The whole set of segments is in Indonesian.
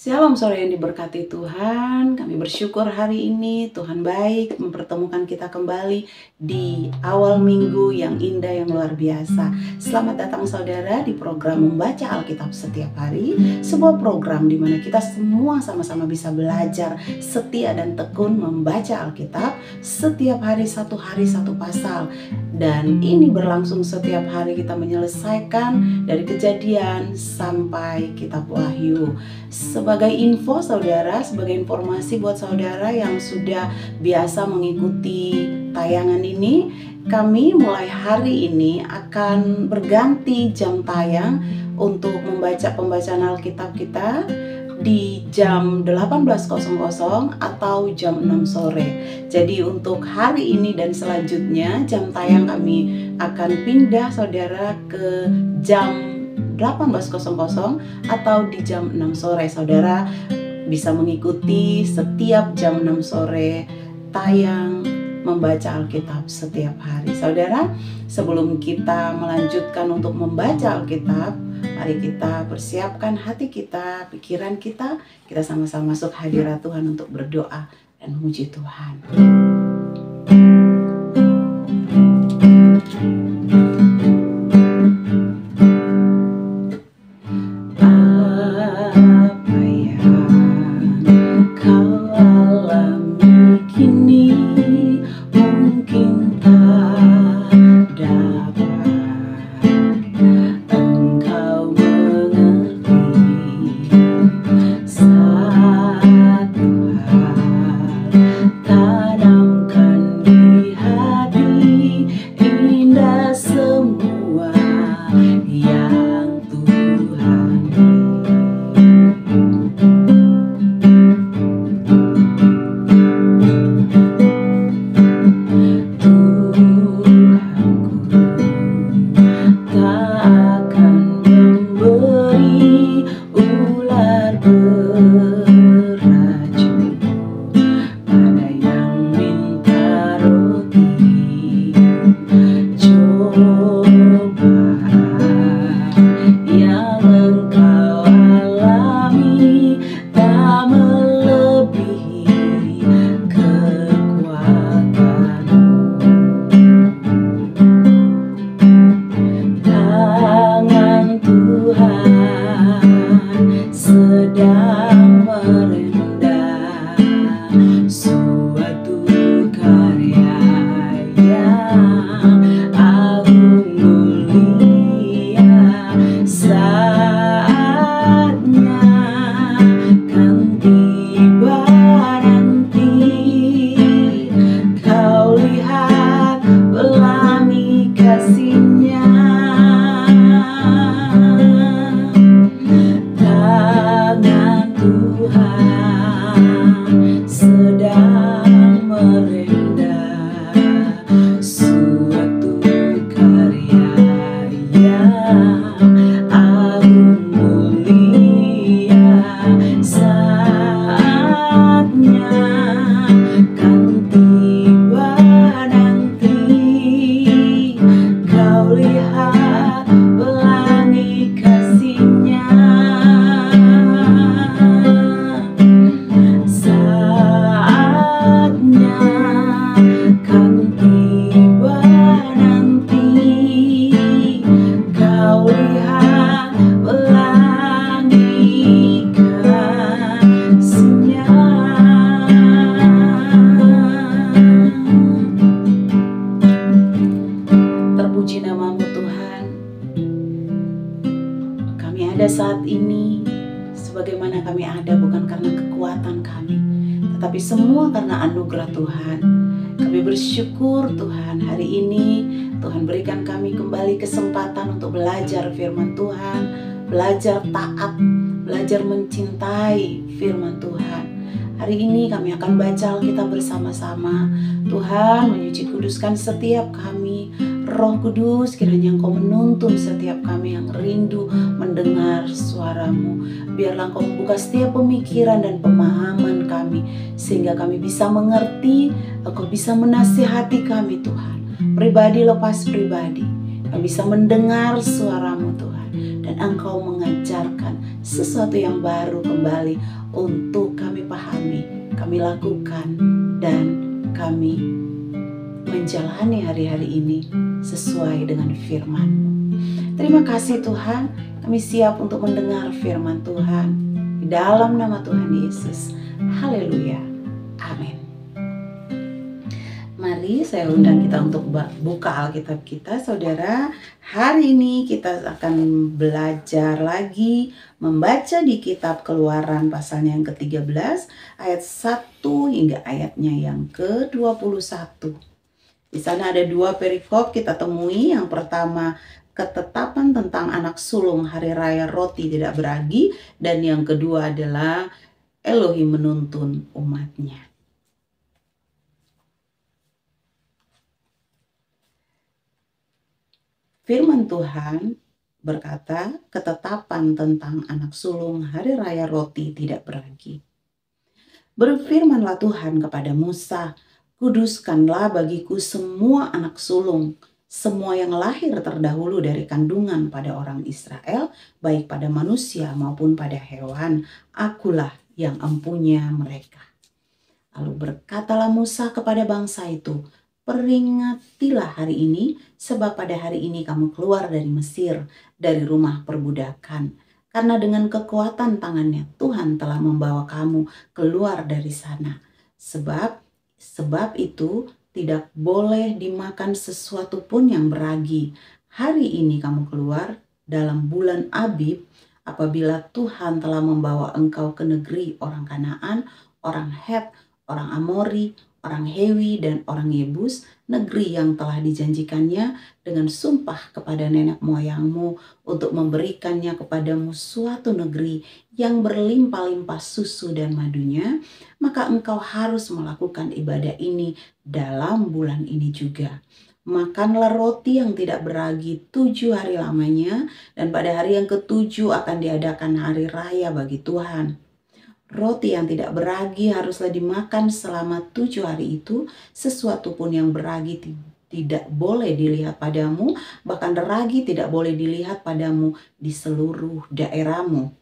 Shalom sore yang diberkati Tuhan. Kami bersyukur hari ini Tuhan baik mempertemukan kita kembali di awal minggu yang indah, yang luar biasa. Selamat datang saudara di program Membaca Alkitab Setiap Hari. Sebuah program di mana kita semua sama-sama bisa belajar setia dan tekun membaca Alkitab. Setiap hari satu pasal. Dan ini berlangsung setiap hari, kita menyelesaikan dari Kejadian sampai Kitab Wahyu. Sebagai info saudara, sebagai informasi buat saudara yang sudah biasa mengikuti tayangan ini, kami mulai hari ini akan berganti jam tayang untuk membaca pembacaan Alkitab kita di jam 18.00 atau jam 6 sore. Jadi untuk hari ini dan selanjutnya jam tayang kami akan pindah saudara ke jam 18.00 atau di jam 6 sore. Saudara bisa mengikuti setiap jam 6 sore tayang membaca Alkitab setiap hari. Saudara, sebelum kita melanjutkan untuk membaca Alkitab, mari kita persiapkan hati kita, pikiran kita. Kita sama-sama masuk hadirat Tuhan untuk berdoa dan memuji Tuhan. Saat ini sebagaimana kami ada bukan karena kekuatan kami, tetapi semua karena anugerah Tuhan. Kami bersyukur Tuhan, hari ini Tuhan berikan kami kembali kesempatan untuk belajar firman Tuhan, belajar taat, belajar mencintai firman Tuhan. Hari ini kami akan baca Alkitab bersama-sama. Tuhan menyuci kuduskan setiap kami. Roh Kudus, kiranya Engkau menuntun setiap kami yang rindu mendengar suara-Mu. Biarlah Engkau membuka setiap pemikiran dan pemahaman kami, sehingga kami bisa mengerti, Engkau bisa menasihati kami Tuhan. Pribadi lepas pribadi, kami bisa mendengar suara-Mu Tuhan. dan Engkau mengajarkan sesuatu yang baru kembali untuk kami pahami, kami lakukan, dan kami menjalani hari-hari ini sesuai dengan firman-Mu. Terima kasih Tuhan, kami siap untuk mendengar firman Tuhan. Di dalam nama Tuhan Yesus. Haleluya. Amin. Mari saya undang kita untuk buka Alkitab kita, saudara. Hari ini kita akan belajar lagi membaca di kitab Keluaran pasalnya yang ke-13 ayat 1 hingga ayatnya yang ke-21. Di sana ada dua perikop kita temui. Yang pertama, ketetapan tentang anak sulung hari raya roti tidak beragi, dan yang kedua adalah Elohim menuntun umatnya. Firman Tuhan berkata, ketetapan tentang anak sulung hari raya roti tidak beragi. Berfirmanlah Tuhan kepada Musa, kuduskanlah bagiku semua anak sulung, semua yang lahir terdahulu dari kandungan pada orang Israel, baik pada manusia maupun pada hewan, akulah yang empunya mereka. Lalu berkatalah Musa kepada bangsa itu, peringatilah hari ini, sebab pada hari ini kamu keluar dari Mesir, dari rumah perbudakan. Karena dengan kekuatan tangannya Tuhan telah membawa kamu keluar dari sana. Sebab itu tidak boleh dimakan sesuatu pun yang beragi. Hari ini kamu keluar dalam bulan Abib, apabila Tuhan telah membawa engkau ke negeri orang Kanaan, orang Het, orang Amori, orang Hewi, dan orang Yebus, negeri yang telah dijanjikannya dengan sumpah kepada nenek moyangmu untuk memberikannya kepadamu suatu negeri yang berlimpah-limpah susu dan madunya, maka engkau harus melakukan ibadah ini dalam bulan ini juga. Makanlah roti yang tidak beragi 7 hari lamanya, dan pada hari yang ke-7 akan diadakan hari raya bagi Tuhan. Roti yang tidak beragi haruslah dimakan selama 7 hari itu. Sesuatu pun yang beragi tidak boleh dilihat padamu, bahkan ragi tidak boleh dilihat padamu di seluruh daerahmu.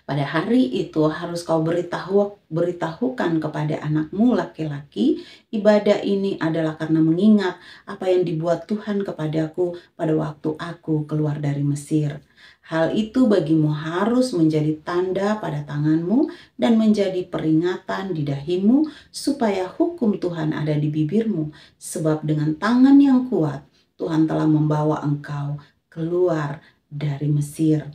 Pada hari itu harus kau beritahukan kepada anakmu laki-laki, ibadah ini adalah karena mengingat apa yang dibuat Tuhan kepadaku pada waktu aku keluar dari Mesir. Hal itu bagimu harus menjadi tanda pada tanganmu dan menjadi peringatan di dahimu, supaya hukum Tuhan ada di bibirmu, sebab dengan tangan yang kuat Tuhan telah membawa engkau keluar dari Mesir.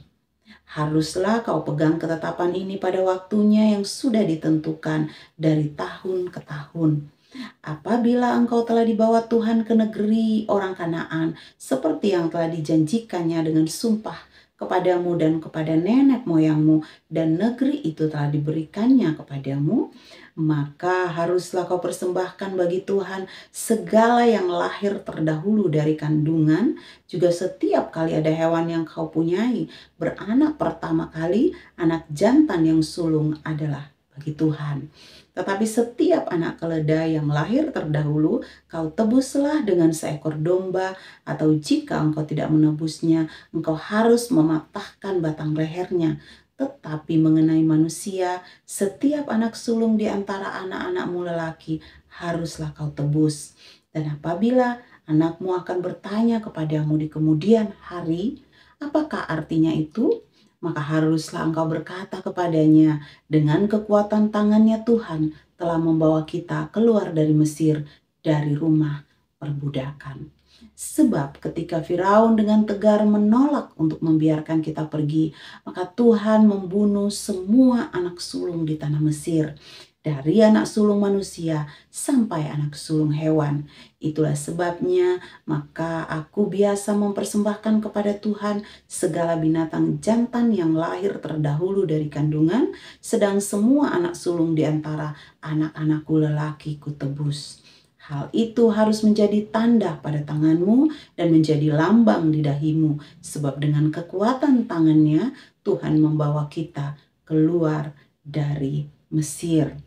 Haruslah kau pegang ketetapan ini pada waktunya yang sudah ditentukan dari tahun ke tahun. Apabila engkau telah dibawa Tuhan ke negeri orang Kanaan, seperti yang telah dijanjikannya dengan sumpah kepadamu dan kepada nenek moyangmu, dan negeri itu telah diberikannya kepadamu, maka haruslah kau persembahkan bagi Tuhan segala yang lahir terdahulu dari kandungan, juga setiap kali ada hewan yang kau punyai beranak pertama kali, anak jantan yang sulung adalah bagi Tuhan. Tetapi setiap anak keledai yang lahir terdahulu kau tebuslah dengan seekor domba, atau jika engkau tidak menebusnya, engkau harus mematahkan batang lehernya. Tetapi mengenai manusia, setiap anak sulung di antara anak-anakmu lelaki haruslah kau tebus. Dan apabila anakmu akan bertanya kepadamu di kemudian hari, apakah artinya itu? Maka haruslah engkau berkata kepadanya, dengan kekuatan tangannya Tuhan telah membawa kita keluar dari Mesir, dari rumah perbudakan. Sebab ketika Firaun dengan tegar menolak untuk membiarkan kita pergi, maka Tuhan membunuh semua anak sulung di tanah Mesir, dari anak sulung manusia sampai anak sulung hewan. Itulah sebabnya maka aku biasa mempersembahkan kepada Tuhan segala binatang jantan yang lahir terdahulu dari kandungan, sedang semua anak sulung di antara anak-anakku lelaki kutebus. Hal itu harus menjadi tanda pada tanganmu dan menjadi lambang di dahimu, sebab dengan kekuatan tangannya Tuhan membawa kita keluar dari Mesir.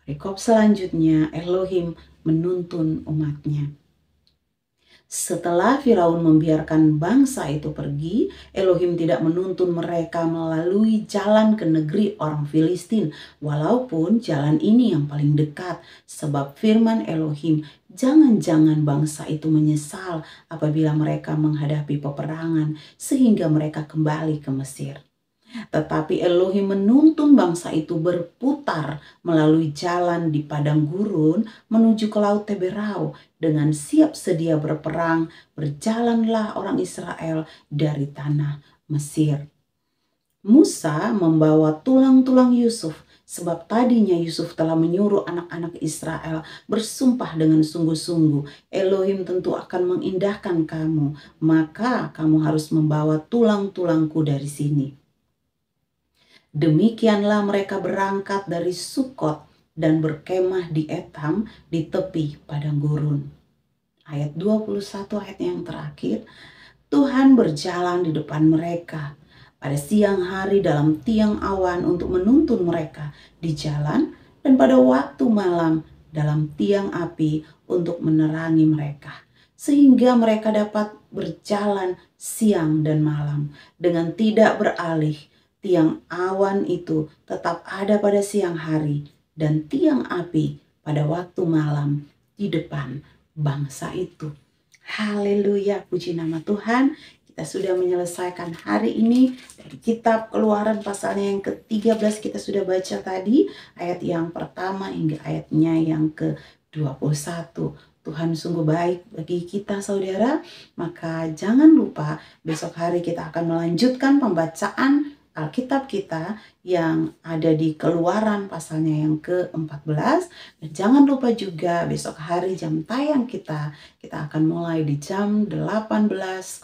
Perikop selanjutnya, Elohim menuntun umatnya. Setelah Firaun membiarkan bangsa itu pergi, Elohim tidak menuntun mereka melalui jalan ke negeri orang Filistin, walaupun jalan ini yang paling dekat, sebab firman Elohim, jangan-jangan bangsa itu menyesal apabila mereka menghadapi peperangan, sehingga mereka kembali ke Mesir. Tetapi Elohim menuntun bangsa itu berputar melalui jalan di padang gurun menuju ke Laut Teberau. Dengan siap sedia berperang, berjalanlah orang Israel dari tanah Mesir. Musa membawa tulang-tulang Yusuf, sebab tadinya Yusuf telah menyuruh anak-anak Israel bersumpah dengan sungguh-sungguh, Elohim tentu akan mengindahkan kamu, maka kamu harus membawa tulang-tulangku dari sini. Demikianlah mereka berangkat dari Sukot dan berkemah di Etam di tepi padang gurun. Ayat 21 ayat yang terakhir, Tuhan berjalan di depan mereka pada siang hari dalam tiang awan untuk menuntun mereka di jalan, dan pada waktu malam dalam tiang api untuk menerangi mereka, sehingga mereka dapat berjalan siang dan malam dengan tidak beralih. Tiang awan itu tetap ada pada siang hari dan tiang api pada waktu malam di depan bangsa itu. Haleluya, puji nama Tuhan. Kita sudah menyelesaikan hari ini dari kitab Keluaran pasalnya yang ke-13 kita sudah baca tadi, ayat yang pertama hingga ayatnya yang ke-21. Tuhan sungguh baik bagi kita saudara, maka jangan lupa besok hari kita akan melanjutkan pembacaan Alkitab kita yang ada di Keluaran pasalnya yang ke-14. Dan jangan lupa juga besok hari jam tayang kita akan mulai di jam 18.00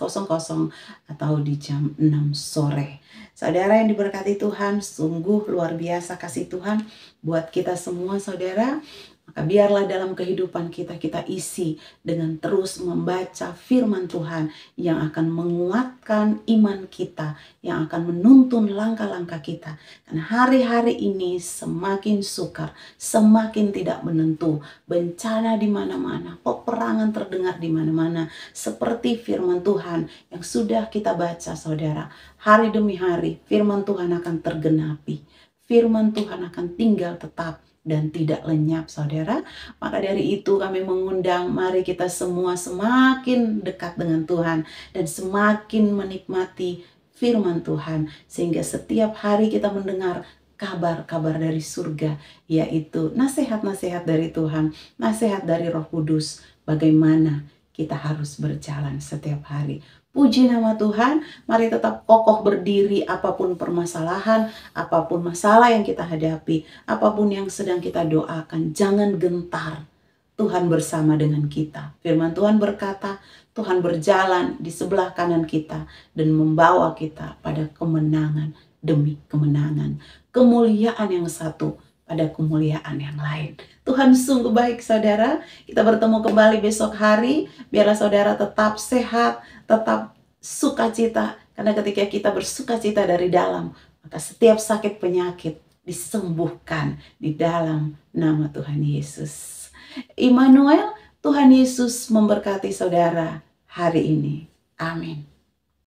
atau di jam 6 sore. Saudara yang diberkati Tuhan, sungguh luar biasa kasih Tuhan buat kita semua saudara. Maka biarlah dalam kehidupan kita isi dengan terus membaca firman Tuhan yang akan menguatkan iman kita, yang akan menuntun langkah-langkah kita. Dan hari-hari ini semakin sukar, semakin tidak menentu, bencana di mana-mana, peperangan terdengar di mana-mana, seperti firman Tuhan yang sudah kita baca saudara. Hari demi hari firman Tuhan akan tergenapi, firman Tuhan akan tinggal tetap dan tidak lenyap saudara. Maka dari itu kami mengundang, mari kita semua semakin dekat dengan Tuhan dan semakin menikmati firman Tuhan, sehingga setiap hari kita mendengar kabar-kabar dari surga, yaitu nasihat-nasihat dari Tuhan, nasihat dari Roh Kudus, bagaimana kita harus berjalan setiap hari. Puji nama Tuhan, mari tetap kokoh berdiri apapun permasalahan, apapun masalah yang kita hadapi, apapun yang sedang kita doakan, jangan gentar. Tuhan bersama dengan kita. Firman Tuhan berkata, Tuhan berjalan di sebelah kanan kita dan membawa kita pada kemenangan demi kemenangan. Kemuliaan yang satu pada kemuliaan yang lain. Tuhan sungguh baik saudara. Kita bertemu kembali besok hari. Biarlah saudara tetap sehat, tetap sukacita. Karena ketika kita bersukacita dari dalam, maka setiap sakit penyakit disembuhkan di dalam nama Tuhan Yesus. Immanuel, Tuhan Yesus memberkati saudara hari ini. Amin.